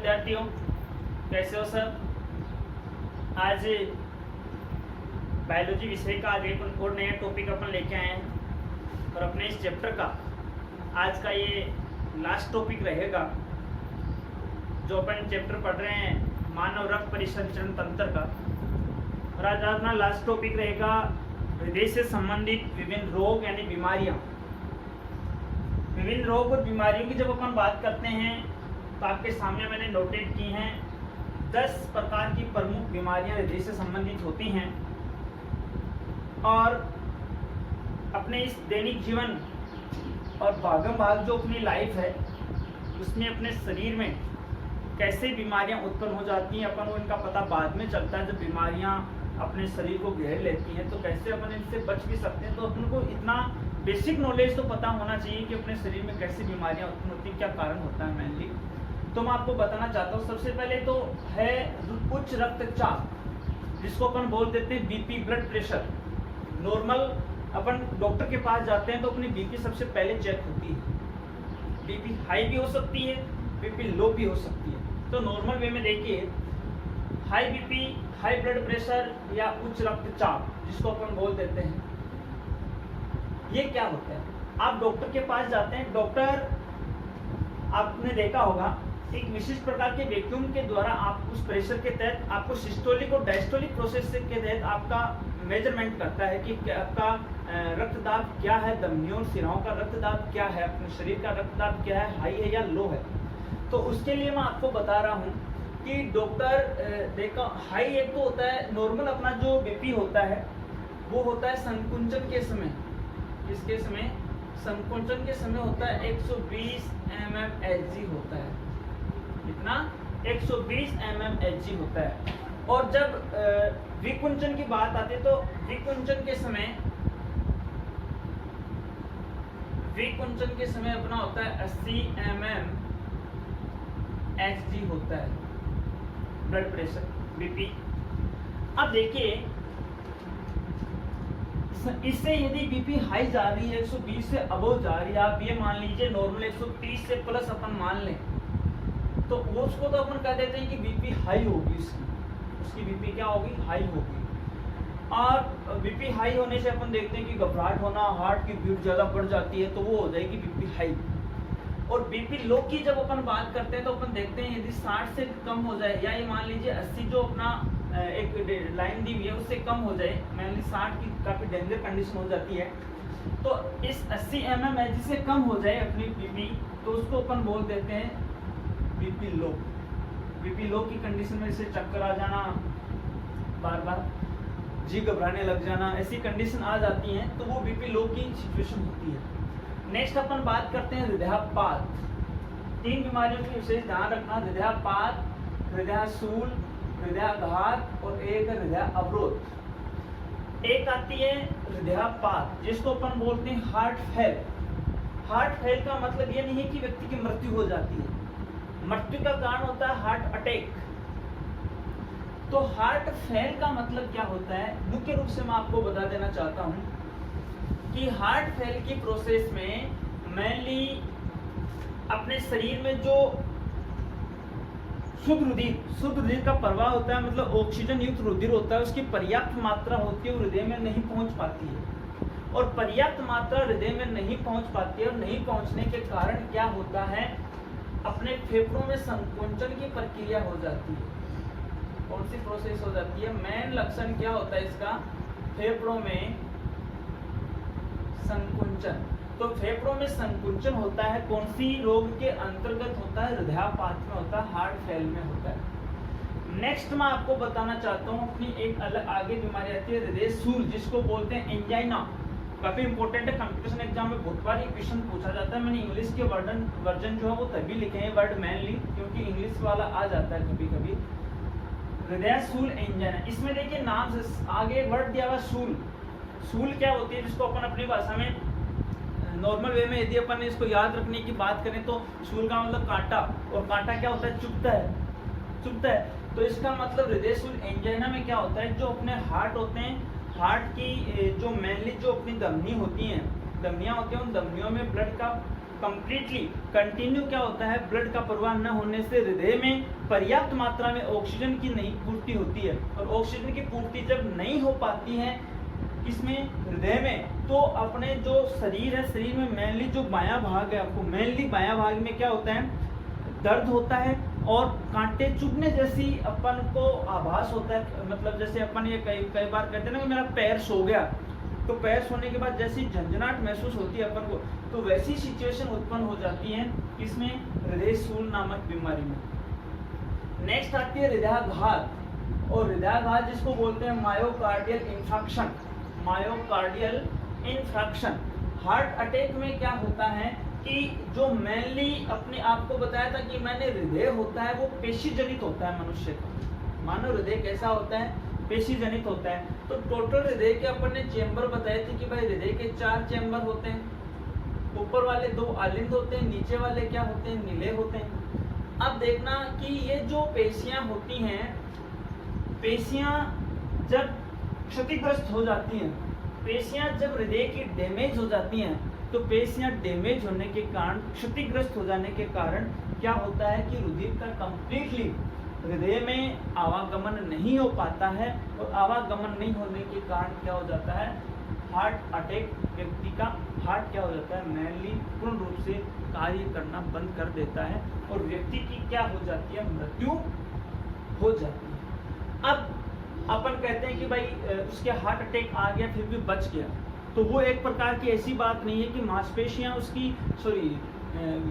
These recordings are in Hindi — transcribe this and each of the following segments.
विद्यार्थियों, कैसे हो सब। आज बायोलॉजी विषय का आगे और नया टॉपिक अपन लेके आए हैं और अपने इस चैप्टर का आज का ये लास्ट टॉपिक रहेगा। जो अपन चैप्टर पढ़ रहे हैं मानव रक्त परिसंचरण तंत्र का, और आज अपना लास्ट टॉपिक रहेगा हृदय से संबंधित विभिन्न रोग यानी बीमारियां। विभिन्न रोग और बीमारियों की जब अपन बात करते हैं तो आपके सामने मैंने नोटेड की हैं 10 प्रकार की प्रमुख बीमारियां हृदय से संबंधित होती हैं। और अपने इस दैनिक जीवन और भागम भाग जो अपनी लाइफ है उसमें अपने शरीर में कैसे बीमारियां उत्पन्न हो जाती हैं अपन को इनका पता बाद में चलता है। जब बीमारियां अपने शरीर को घेर लेती हैं तो कैसे अपन इनसे बच भी सकते हैं। तो अपन को इतना बेसिक नॉलेज तो पता होना चाहिए कि अपने शरीर में कैसी बीमारियां उत्पन्न होती हैं, क्या कारण होता है मेनली। तो मैं आपको बताना चाहता हूँ। सबसे पहले तो है उच्च रक्तचाप, जिसको अपन बोल देते हैं बीपी, ब्लड प्रेशर। नॉर्मल अपन डॉक्टर के पास जाते हैं तो अपनी बीपी सबसे पहले चेक होती है। बीपी हाई भी हो सकती है, बीपी लो भी हो सकती है। तो नॉर्मल वे में देखिए, high BP, high blood pressure या उच्च रक्तचाप जिसको अपन बोल देते हैं, ये क्या होता है। आप डॉक्टर के पास जाते हैं, डॉक्टर आपने देखा होगा एक विशिष्ट प्रकार के वैक्यूम के द्वारा आप उस प्रेशर के तहत आपको सिस्टोलिक और डायस्टोलिक प्रोसेस के तहत आपका मेजरमेंट करता है कि आपका रक्तदाब क्या है, धमनियों और सिराओं का रक्तदाब क्या है, अपने शरीर का रक्तदाब क्या है, हाई है या लो है। तो उसके लिए मैं आपको बता रहा हूँ कि डॉक्टर देखो, हाई एक तो होता है नॉर्मल अपना जो बीपी होता है वो होता है संकुंचन के समय। किसके समय? संकुंचन के समय होता है 120 mmHg होता है। कितना? 120 mmHg होता है। और जब विकुंचन की बात आती है तो विकुंचन के समय अपना होता है 80 mmHg होता है ब्लड प्रेशर, बीपी। अब देखिए, इससे यदि बीपी हाई जा रही है, 120 से अबव जा रही है, आप ये मान लीजिए नॉर्मल 130 से प्लस अपन मान लें, तो उसको तो अपन कह देते हैं कि बीपी हाई होगी। उसकी बीपी क्या होगी? हाई होगी। और बीपी हाई होने से अपन देखते हैं कि घबराहट होना, हार्ट की बीट ज़्यादा बढ़ जाती है, तो वो हो जाएगी बीपी हाई। और बीपी लो की जब अपन बात करते हैं तो अपन देखते हैं यदि 60 से कम हो जाए, या ये मान लीजिए 80 जो अपना एक लाइन दी हुई है उससे कम हो जाए, मेनली 60 की काफ़ी डेंजर कंडीशन हो जाती है। तो इस 80 mmHg से कम हो जाए अपनी बीपी, तो उसको अपन बोल देते हैं बीपी लो। बीपी लो की कंडीशन में जैसे चक्कर आ जाना, बार बार जी घबराने लग जाना, ऐसी कंडीशन आ जाती हैं, तो वो बीपी लो की सिचुएशन होती है। नेक्स्ट अपन बात करते हैं हृदयाघात। 3 बीमारियों की विशेष ध्यान रखना, हृदयाघात, हृदयाशूल, हृदयाघात और एक हृदय अवरोध। एक आती है हृदयाघात जिसको अपन बोलते हैं हार्ट फेल। हार्ट फेल का मतलब ये नहीं है कि व्यक्ति की मृत्यु हो जाती है। मृत्यु का कारण होता है हार्ट अटैक। तो हार्ट फेल का मतलब क्या होता है, मुख्य रूप से मैं आपको बता देना चाहता हूं कि हार्ट फेल की प्रोसेस में मेनली अपने शरीर में जो शुद्ध रुधिर का प्रवाह होता है, मतलब ऑक्सीजन युक्त रुधिर होता है, उसकी पर्याप्त मात्रा होती है, वो हृदय में नहीं पहुंच पाती है। और पर्याप्त मात्रा हृदय में नहीं पहुंच पाती है, और नहीं पहुंचने के कारण क्या होता है, अपने फेफड़ों में संकुंचन की प्रक्रिया हो जाती है। कौन सी प्रोसेस हो जाती है? मेन लक्षण क्या होता है इसका? फेफड़ों में संकुंचन। तो फेफड़ों में संकुंचन होता है, कौन सी रोग के अंतर्गत होता है? हृदयाघात में होता है, हार्ट फेल में होता है। नेक्स्ट मैं आपको बताना चाहता हूँ अपनी एक अलग आगे बीमारी आती है हृदयशूल, जिसको बोलते हैं एंजाइना। काफी इंपॉर्टेंट है, कंपटीशन एग्जाम में बहुत बार ये क्वेश्चन पूछा जाता है। मैंने इंग्लिश के वर्जन जो है वो तभी लिखे हैं वर्ड मेनली, क्योंकि इंग्लिश वाला आ जाता है कभी कभी। हृदयशूल एंजाइना, इसमें देखिए नाम से आगे वर्ड दिया हुआ शूल। शूल क्या होती है, जिसको अपन अपनी भाषा में नॉर्मल वे में यदि अपन इसको याद रखने की बात करें तो शूल का मतलब कांटा, और कांटा क्या होता है? चुभता है। तो इसका मतलब हृदयशूल एंजाइना में क्या होता है, जो अपने हार्ट होते हैं, हार्ट की जो मेनली जो अपनी धमनी होती हैं, धमनियां होती हैं, उन धमनियों में ब्लड का कंप्लीटली कंटिन्यू क्या होता है, ब्लड का प्रवाह न होने से हृदय में पर्याप्त मात्रा में ऑक्सीजन की नहीं पूर्ति होती है, और ऑक्सीजन की पूर्ति जब नहीं हो पाती है इसमें हृदय में, तो अपने जो शरीर है, शरीर में मेनली जो बायां भाग है, आपको मेनली बायां भाग में क्या होता है, दर्द होता है और कांटे चुभने जैसी अपन को आभास होता है। मतलब जैसे अपन ये कई बार कहते हैं ना कि मेरा पैर सो गया, तो पैर सोने के बाद जैसी झंझनाहट महसूस होती है अपन को, तो वैसी सिचुएशन उत्पन्न हो जाती है इसमें हृदय स्थूल नामक बीमारी में। नेक्स्ट आती है हृदयाघात, और हृदयाघात जिसको बोलते हैं myocardial infarction. Myocardial infarction, heart attack में क्या होता है कि जो मेनली अपने आप को बताया था कि मैंने हृदय होता है वो पेशी जनित होता है मनुष्य का। मानव हृदय कैसा होता है, पेशी जनित होता है। तो टोटल हृदय के अपन ने चेंबर बताए थे कि भाई हृदय के 4 चेंबर होते हैं, ऊपर वाले 2 आलिंद होते हैं, नीचे वाले क्या होते हैं, नीले होते हैं। अब देखना कि ये जो पेशियां होती हैं, पेशियां जब क्षतिग्रस्त हो जाती हैं, पेशियां जब हृदय की डैमेज हो जाती हैं, तो पेशियां डैमेज होने के कारण, क्षतिग्रस्त हो जाने के कारण क्या होता है कि रुधिर का कंप्लीटली हृदय में आवागमन नहीं हो पाता है, और आवागमन नहीं होने के कारण क्या हो जाता है, हार्ट अटैक, व्यक्ति का हार्ट क्या हो जाता है, मेनली पूर्ण रूप से कार्य करना बंद कर देता है, और व्यक्ति की क्या हो जाती है, मृत्यु हो जाती है। अब अपन कहते हैं कि भाई उसके हार्ट अटैक आ गया फिर भी बच गया, तो वो एक प्रकार की ऐसी बात नहीं है कि मांसपेशियां उसकी,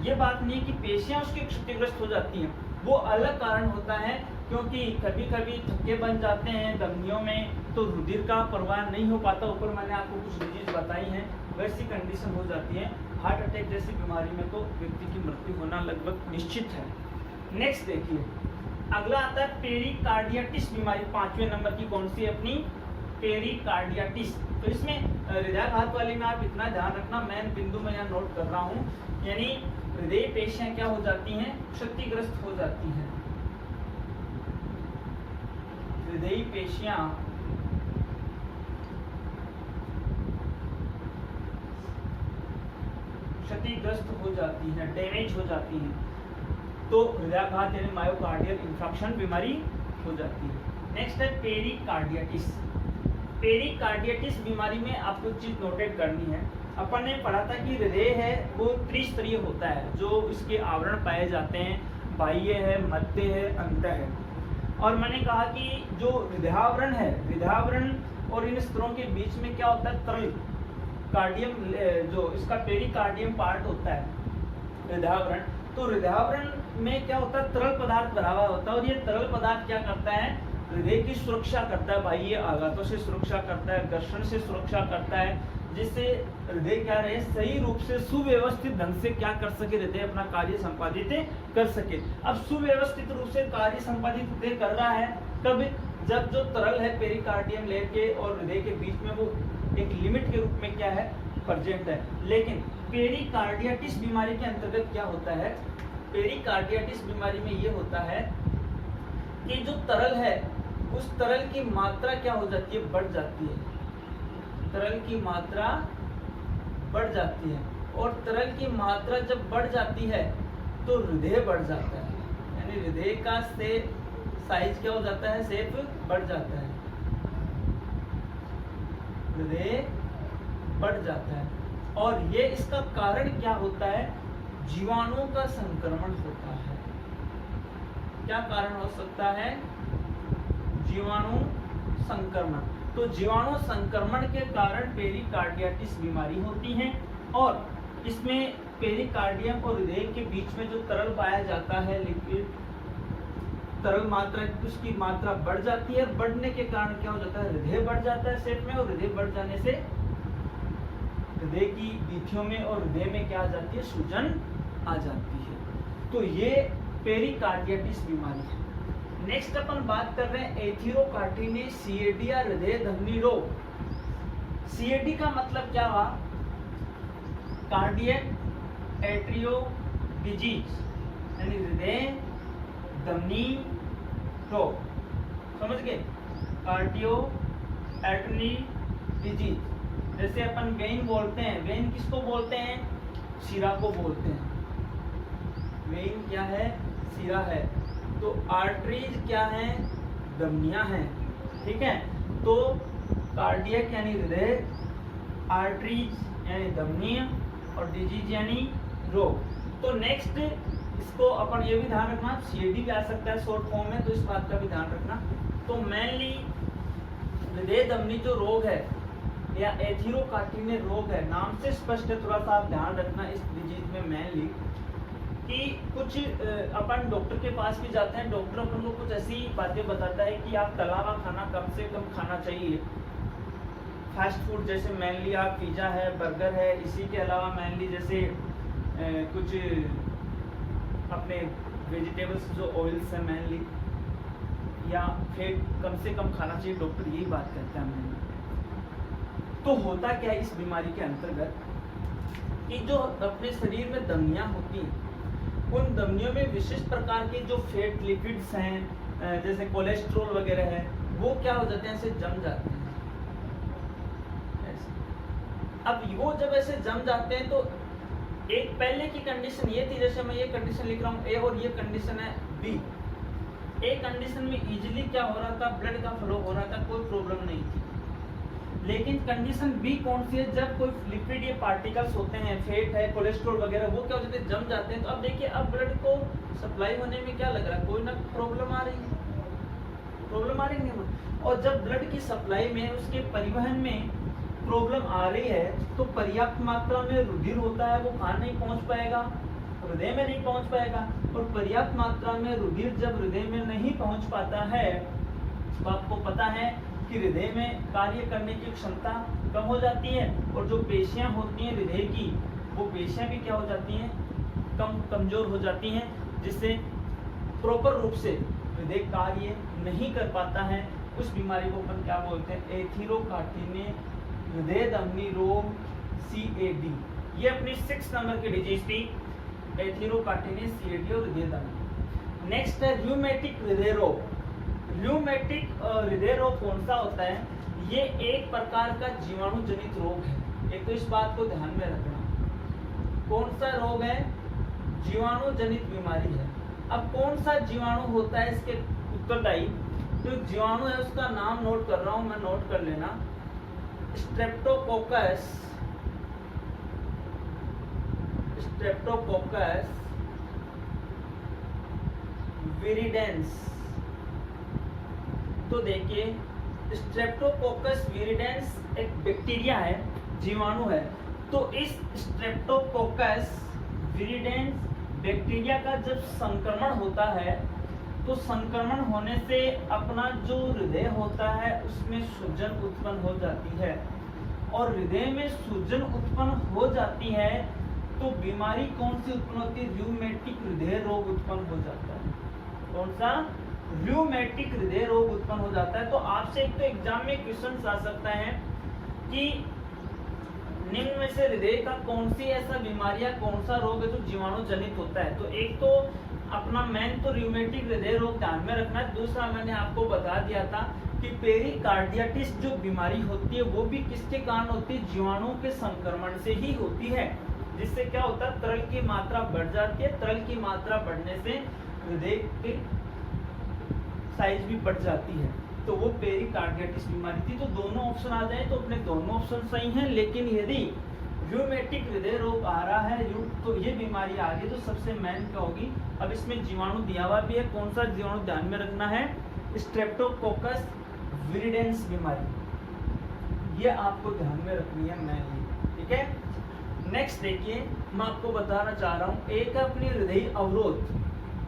ये बात नहीं है कि पेशियां उसकी क्षतिग्रस्त हो जाती हैं, वो अलग कारण होता है, क्योंकि कभी कभी थक्के बन जाते हैं धमनियों में, तो रुधिर का प्रवाह नहीं हो पाता। ऊपर मैंने आपको कुछ डिजीज बताई हैं, वैसी कंडीशन हो जाती है। हार्ट अटैक जैसी बीमारी में तो व्यक्ति की मृत्यु होना लगभग निश्चित है। नेक्स्ट देखिए, अगला आता है पेरिकार्डियाटिस बीमारी। 5वें नंबर की कौन सी है अपनी, पेरिकार्डियाटिस। तो इसमें हृदयाघात वाली में आप इतना ध्यान रखना, मेन बिंदु मैं यहाँ नोट कर रहा हूँ, यानी हृदय पेशियां क्या हो जाती हैं, क्षतिग्रस्त हो जाती हैं। हृदय पेशियां क्षतिग्रस्त हो जाती हैं, डैमेज हो जाती हैं, तो हृदयाघात यानी मायोकार्डियल इंफाक्शन बीमारी हो जाती है। नेक्स्ट है पेरिकार्डियाटिस। पेरिकार्डियाटिस बीमारी में आपको एक चीज नोटेट करनी है, अपन ने पढ़ा था कि हृदय है वो त्रिस्तरीय होता है, जो इसके आवरण पाए जाते हैं, बाह्य है, मध्य है, अंत है। और मैंने कहा कि जो हृदयावरण है, हृदयावरण और इन स्तरों के बीच में क्या होता है, तरल कार्डियम, जो इसका पेरिकार्डियम पार्ट होता है हृदयावरण। तो हृदयावरण में क्या होता है, तरल पदार्थ भरा हुआ होता है, और ये तरल पदार्थ क्या करता है, हृदय की सुरक्षा करता है, बाह्य आघातों से सुरक्षा करता है, घर्षण से सुरक्षा करता है, जिससे हृदय क्या रहे, सही रूप से सुव्यवस्थित ढंग से क्या कर सके, हृदय अपना कार्य संपादित कर सके। अब सुव्यवस्थित रूप से कार्य संपादित हृदय कर रहा है कब, जब जो तरल है पेरिकार्डियम लेयर के और हृदय के बीच में वो एक लिमिट के रूप में क्या है, प्रेजेंट है। लेकिन पेरिकार्डियाटिस बीमारी के अंतर्गत क्या होता है, पेरिकार्डियाटिस बीमारी में ये होता है कि जो तरल है उस तरल की मात्रा क्या हो जाती है, बढ़ जाती है, तरल की मात्रा बढ़ जाती है, और तरल की मात्रा जब बढ़ जाती है तो हृदय बढ़ जाता है, यानी हृदय का साइज क्या हो जाता है, शेप बढ़ जाता है, हृदय बढ़ जाता है। और ये इसका कारण क्या होता है, जीवाणुओं का संक्रमण होता है। क्या कारण हो सकता है, जीवाणु संक्रमण। तो जीवाणु संक्रमण के कारण पेरिकार्डियाटिस बीमारी होती है, और इसमें पेरिकार्डियम और हृदय के बीच में जो तरल पाया जाता है, लिक्विड तरल मात्रा, उसकी मात्रा बढ़ जाती है। बढ़ने के कारण क्या हो जाता है, हृदय बढ़ जाता है शेप में, और हृदय बढ़ जाने से हृदय की ग्रंथियों में और हृदय में क्या आ जाती है, सूजन आ जाती है। तो ये पेरिकार्डियाटिस बीमारी है। नेक्स्ट अपन बात कर रहे हैं एथिरोकार्डिनेज, सीएडी या हृदय धमनी रोग। सीएडी का मतलब क्या हुआ, कार्डियक एट्रियो डिजीज, यानी हृदय धमनी रोग, समझ गए, कार्डियो एट्री डिजीज। जैसे अपन वेन बोलते हैं, वेन किसको बोलते हैं, शिरा को बोलते हैं। वेन क्या है? शिरा है। तो आर्टरीज क्या है? धमनियां हैं। ठीक है, तो कार्डियक यानी हृदय, आर्टरीज यानी धमनियां, और डिजीज यानी रोग। तो नेक्स्ट इसको अपन ये भी ध्यान रखना, सीएडी भी आ सकता है शॉर्ट फॉर्म में, तो इस बात का भी ध्यान रखना। तो मेनली हृदय धमनी जो रोग है या एथीरोकार्टिनिया रोग है, नाम से स्पष्ट है, थोड़ा सा आप ध्यान रखना इस डिजीज में मेनली कि कुछ अपन डॉक्टर के पास भी जाते हैं, डॉक्टर अपन को कुछ ऐसी बातें बताता है कि आप तला हुआ खाना कम से कम खाना चाहिए। फास्ट फूड जैसे मेनली आप पिज़्ज़ा है, बर्गर है, इसी के अलावा मेनली जैसे कुछ अपने वेजिटेबल्स जो ऑयल्स हैं मेनली, या फैट कम से कम खाना चाहिए, डॉक्टर यही बात करता है मेनली। तो होता क्या है इस बीमारी के अंतर्गत कि जो अपने शरीर में धमनियां होती हैं, उन धमनियों में विशिष्ट प्रकार के जो फैट लिपिड्स हैं, जैसे कोलेस्ट्रॉल वगैरह है, वो क्या हो जाते हैं, ऐसे जम जाते हैं। अब वो जब ऐसे जम जाते हैं तो एक पहले की कंडीशन ये थी, जैसे मैं ये कंडीशन लिख रहा हूँ ए और ये कंडीशन है बी। ए कंडीशन में इजीली क्या हो रहा था, ब्लड का फ्लो हो रहा था, कोई प्रॉब्लम नहीं थी। लेकिन कंडीशन बी कौन सी है, जब कोई लिपिड ये पार्टिकल्स होते हैं, फैट है, कोलेस्ट्रॉल वगैरह, वो क्या हो जाते हैं, जम जाते हैं। तो अब देखिए, अब ब्लड को सप्लाई होने में क्या लग रहा है, कोई ना प्रॉब्लम आ रही है, प्रॉब्लम आ रही है। और जब ब्लड की सप्लाई में, उसके परिवहन में प्रॉब्लम आ रही है, तो पर्याप्त मात्रा में रुधिर होता है, वो कहाँ नहीं पहुंच पाएगा, हृदय में नहीं पहुंच पाएगा। और पर्याप्त मात्रा में रुधिर जब हृदय में नहीं पहुंच पाता है, तो आपको पता है कि हृदय में कार्य करने की क्षमता कम हो जाती है, और जो पेशियां होती हैं हृदय की, वो पेशियां भी क्या हो जाती हैं, कमजोर हो जाती हैं, जिससे प्रॉपर रूप से हृदय कार्य नहीं कर पाता है। उस बीमारी को अपन क्या बोलते हैं, एथीरोकार्टिनिया हृदय धमनी रोग, CAD। ये अपनी 6 नंबर की डिजीज थी, एथीरोकार्टिनिया, CAD और हृदय धमनी। नेक्स्ट है र्यूमेटिक हृदय रोग। र्यूमेटिक हृदय रोग कौन सा होता है, ये एक प्रकार का जीवाणु जनित रोग है। एक तो इस बात को ध्यान में रखना, कौन सा रोग है, जीवाणु जनित बीमारी है। अब कौन सा जीवाणु होता है इसके उत्तरदायी, तो जीवाणु है उसका नाम नोट कर रहा हूं मैं, नोट कर लेना, स्ट्रेप्टोकोकस विरिडेंस। तो देखिए, स्ट्रेप्टोकोकस विरिडेंस एक बैक्टीरिया है, जीवाणु है। तो इस स्ट्रेप्टोकोकस विरिडेंस बैक्टीरिया का जब संक्रमण होता है, तो संक्रमण होने से अपना जो हृदय होता है उसमें सूजन उत्पन्न हो जाती है, और हृदय में सूजन उत्पन्न हो जाती है तो बीमारी कौन सी उत्पन्न होती है, र्यूमेटिक हृदय रोग उत्पन्न हो जाता है। कौन सा, र्यूमेटिक हृदय रोग उत्पन्न हो जाता है। तो आपसे एक तो एग्जाम में क्वेश्चन आ सकता है कि निम्न में से हृदय का कौन सी ऐसा बीमारी या कौन सा रोग है जो जीवाणु जनित होता है। तो एक तो अपना मेन तो र्यूमेटिक हृदय रोग ध्यान में रखना है। दूसरा मैंने आपको बता दिया था कि पेरिकार्डियाटिस जो बीमारी होती है वो भी किसके कारण होती है, जीवाणुओं के संक्रमण से ही होती है, जिससे क्या होता है, तरल की मात्रा बढ़ जाती है। तरल की मात्रा बढ़ने से हृदय की साइज भी बढ़ जाती है, तो वो पेरिकार्डियाटिस बीमारी थी। तो दोनों ऑप्शन आ जाए तो अपने दोनों ऑप्शन सही हैं। लेकिन यदि र्यूमेटिक हृदय रोग आ रहा है, तो ये बीमारी आ रही है, तो सबसे मेन क्या होगी। अब इसमें जीवाणु दिया हुआ भी है, कौन सा जीवाणु ध्यान में रखना है, स्ट्रेप्टोकोकस विरिडेंस बीमारी, ये आपको ध्यान में रखनी है मेनली, ठीक है। नेक्स्ट देखिए, मैं आपको बताना चाह रहा हूँ, एक अपनी हृदय अवरोध,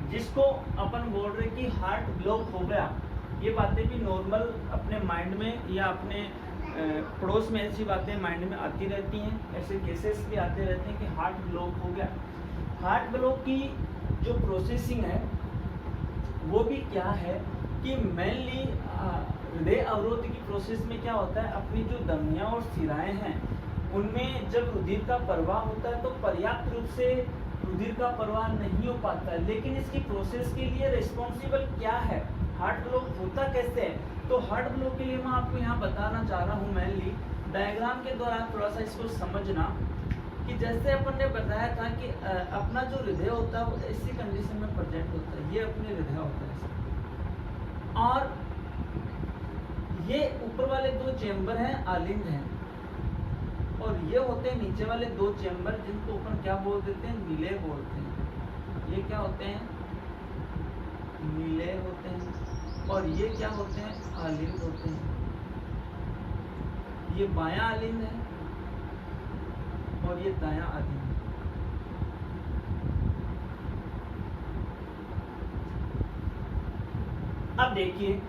जिसको अपन बोल रहे कि हार्ट ब्लॉक हो गया। ये बातें भी नॉर्मल अपने माइंड में या अपने पड़ोस में ऐसी बातें माइंड में आती रहती हैं, ऐसे केसेस भी आते रहते हैं कि हार्ट ब्लॉक हो गया। हार्ट ब्लॉक की जो प्रोसेसिंग है वो भी क्या है कि मेनली हृदय अवरोध की प्रोसेस में क्या होता है, अपनी जो धमनियां और शिराएं हैं उनमें जब रुधिर का प्रवाह होता है तो पर्याप्त रूप से रुधिर का प्रवाह नहीं हो पाता है। लेकिन इसकी प्रोसेस के लिए रिस्पॉन्सिबल क्या है, हार्ट ब्लॉक होता कैसे है। तो हार्ट ब्लॉक के लिए मैं आपको यहाँ बताना चाह रहा हूँ मेनली डायग्राम के द्वारा थोड़ा सा इसको समझना कि जैसे अपन ने बताया था कि अपना जो हृदय होता है वो ऐसी कंडीशन में प्रेजेंट होता है, ये अपने हृदय होता है। और ये ऊपर वाले दो चेंबर हैं आलिंद हैं, और ये होते हैं नीचे वाले दो चेंबर जिनको अपन क्या बोल देते हैं, नीले बोलते हैं। ये क्या होते हैं, नीले होते हैं। और ये क्या होते हैं, आलिंद होते हैं। ये बायां आलिंद है और ये दायां आलिंद है। अब देखिए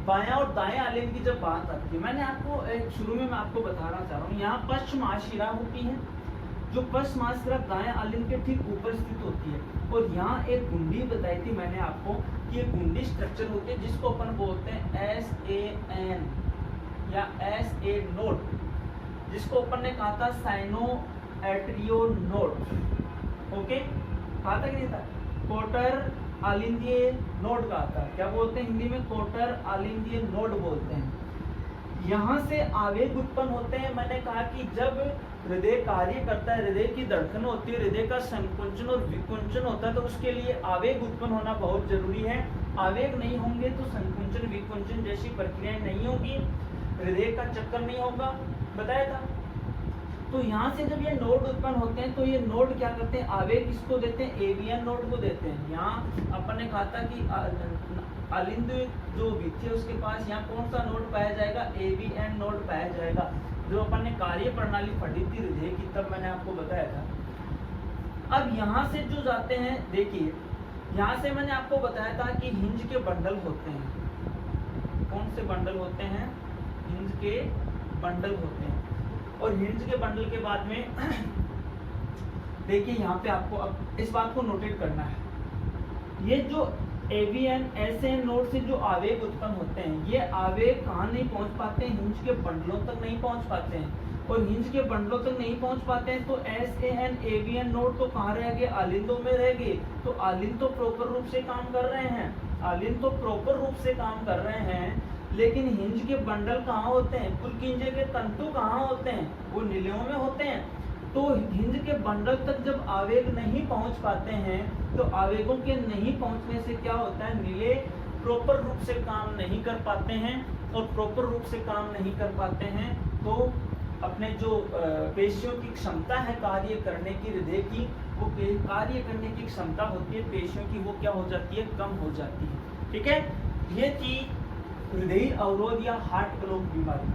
बायां और दायां आलिंद की जब बात आती है, मैंने आपको एक शुरू में मैं आपको बताना चाह रहा हूँ, यहाँ पश्चिमाशिरा होती है, जो पश्चिमाशिरा दायां आलिंद के ठीक ऊपर स्थित होती है। और यहाँ एक गुंडी बताई थी मैंने आपको कि ये गुंडी स्ट्रक्चर होती है जिसको अपन बोलते हैं SAN या SA नोड, जिसको अपन ने कहा था साइनो एट्रियो नोड। ओके, कहा था कि नहीं था, कोटर आलिंदीय नोड कहा था। क्या बोलते हैं हिंदी में, कोटर आलिंदीय नोड बोलते हैं। यहाँ से आवेग उत्पन्न होते हैं। मैंने कहा कि जब हृदय कार्य करता है, हृदय की धड़कन होती है, हृदय का संकुंचन और विकुंचन होता है, तो उसके लिए आवेग उत्पन्न होना बहुत जरूरी है। आवेग नहीं होंगे तो संकुंचन विकुंचन जैसी प्रक्रियाएं नहीं होगी, हृदय का चक्कर नहीं होगा, बताया था। तो यहाँ से जब ये नोड उत्पन्न होते हैं तो ये नोड क्या करते हैं, आवेग किसको देते हैं, एवियन नोड को देते हैं। यहाँ अपन ने कहा था कि आलिंद जो भित्ति है उसके पास यहाँ कौन सा नोड पाया जाएगा, एवियन नोड पाया जाएगा। जो अपन ने कार्य प्रणाली पढ़ी थी हृदय की, तब मैंने आपको बताया था। अब यहाँ से जो जाते हैं, देखिए यहाँ से मैंने आपको बताया था कि हिंज के बंडल होते हैं। कौन से बंडल होते हैं, हिंज के बंडल होते हैं। और हिंज के बंडल के बाद में देखिए यहाँ पे आपको अब इस बात को नोटेट करना है, ये जो एवीएन एसएन नोड से जो आवेग उत्पन्न होते हैं, ये आवेग कहाँ नहीं पहुंच पाते हैं, हिंज के बंडलों तक नहीं पहुंच पाते हैं। और हिंज के बंडलों तक नहीं पहुंच पाते हैं तो एसएन एवीएन नोड तो कहाँ रह गए, आलिंदों में रह गए। तो आलिंद तो प्रॉपर रूप से काम कर रहे हैं, आलिंद तो प्रॉपर रूप से काम कर रहे हैं, लेकिन हिंज के बंडल कहाँ होते हैं, पुलकिंजे के तंतु कहाँ होते हैं, वो नीलियों में होते हैं। तो हिंज के बंडल तक जब आवेग नहीं पहुंच पाते हैं तो आवेगों के नहीं पहुंचने से क्या होता है, नीले प्रॉपर रूप से काम नहीं कर पाते हैं। और प्रॉपर रूप से काम नहीं कर पाते हैं तो अपने जो पेशियों की क्षमता है कार्य करने की, हृदय की वो कार्य करने की क्षमता होती है पेशियों की, वो क्या हो जाती है, कम हो जाती है। ठीक है, ये थी हृदय अवरोध या हार्ट ब्लॉक बीमारी।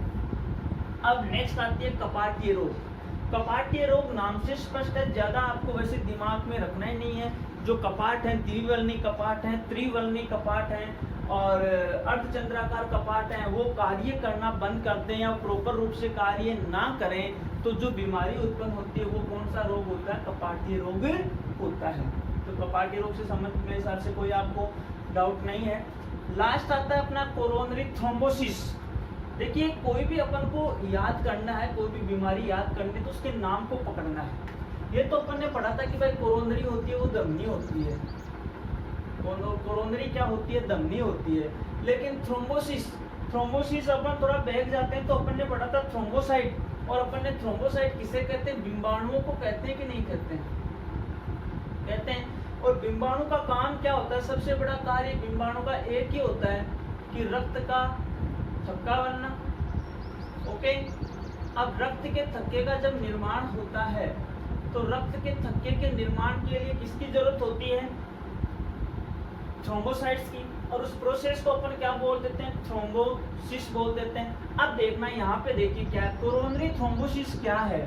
अब नेक्स्ट आती है कपाटीय रोग। कपाटीय रोग नाम से स्पष्ट है, ज्यादा आपको वैसे दिमाग में रखना ही नहीं है। जो कपाट है, द्विवल्नी कपाट है, त्रिवल्नी कपाट है और अर्धचंद्राकार कपाट है, वो कार्य करना बंद कर दें या प्रॉपर रूप से कार्य ना करें तो जो बीमारी उत्पन्न होती है वो कौन सा रोग होता है, कपाटीय रोग होता है। तो कपाटीय रोग से संबंधित मेरे हिसाब से कोई आपको डाउट नहीं है। लास्ट आता है अपना कोरोनरी थ्रोम्बोसिस। देखिए कोई भी अपन को याद करना है, कोई भी बीमारी याद करनी है तो उसके नाम को पकड़ना है। ये तो अपन ने पढ़ा था कि भाई कोरोनरी होती है वो धमनी होती है, कोरोनरी क्या होती है, धमनी होती है। लेकिन थ्रोम्बोसिस, थ्रोम्बोसिस अपन थोड़ा बैठ जाते हैं तो अपन ने पढ़ा था थ्रोम्बोसाइट, और अपन ने थ्रोम्बोसाइट किसे कहते हैं, बिंबाणुओं को कहते हैं कि नहीं कहते हैं, कहते हैं। और बिंबाणु का काम क्या होता है, सबसे बड़ा कार्य बिंबाणु का एक ही होता है कि रक्त का थक्का बनना। ओके, अब रक्त के थक्के का जब निर्माण होता है तो रक्त के थक्के के निर्माण के लिए किसकी जरूरत होती है, थ्रोम्बोसाइट्स की। और उस प्रोसेस को अपन क्या बोल देते हैं, थ्रोम्बोसिस बोल देते हैं। अब देखना यहाँ पे देखिए क्या है, कोरोनरी थ्रोम्बोसिस क्या है।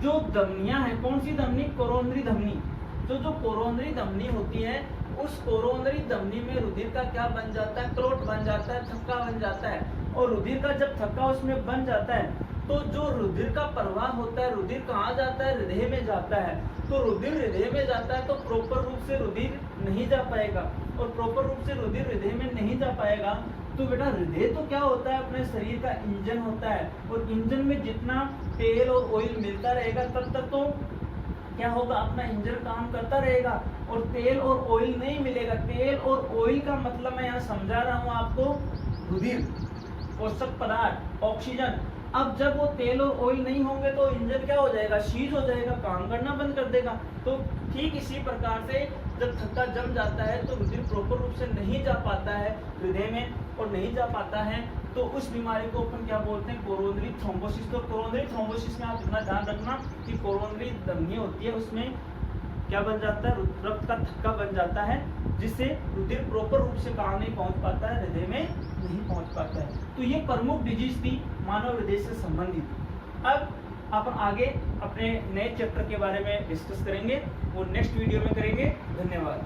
जो धमनियां हैं, कौन सी धमनी, कोरोनरी धमनी। तो जो कोरोनरी धमनी होती है उस कोरोनरी धमनी में रुधिर का क्या बन जाता है, क्लोट बन जाता है, थक्का बन जाता है। और रुधिर का जब थक्का उसमें बन जाता है तो जो रुधिर का प्रवाह होता है, रुधिर कहाँ जाता है, हृदय में जाता है। तो रुधिर हृदय में जाता है तो प्रॉपर रूप से रुधिर नहीं जा पाएगा, और प्रॉपर रूप से रुधिर हृदय में नहीं जा पाएगा तो बेटा हृदय तो क्या होता है, अपने शरीर का इंजन होता है। और इंजन में जितना तेल और ऑयल मिलता रहेगा तब तक तो क्या होगा, अपना इंजन काम करता रहेगा। और तेल और ऑयल नहीं मिलेगा, तेल और ऑयल का मतलब मैं यहाँ समझा रहा हूँ आपको, रुधिर, पोषक पदार्थ, ऑक्सीजन। अब जब वो तेल और ऑयल नहीं होंगे तो इंजन क्या हो जाएगा, शीज हो जाएगा, काम करना बंद कर देगा। तो ठीक इसी प्रकार से जब थक्का जम जाता है तो रुधिर प्रॉपर रूप से नहीं जा पाता है हृदय में और नहीं जा पाता है, तो उस बीमारी को अपन क्या बोलते हैं, कोरोनरी थ्रोम्बोसिस। तो कोरोनरी थ्रोम्बोसिस में आप इतना ध्यान रखना कि कोरोनरी धमनी होती है, उसमें क्या बन जाता है, रक्त का थक्का बन जाता है, जिससे रुधिर प्रॉपर रूप से कहाँ नहीं पहुंच पाता है, हृदय में नहीं पहुंच पाता है। तो ये प्रमुख डिजीज थी मानव हृदय से संबंधित। अब अपन आगे अपने नए चैप्टर के बारे में डिस्कस करेंगे, वो नेक्स्ट वीडियो में करेंगे। धन्यवाद।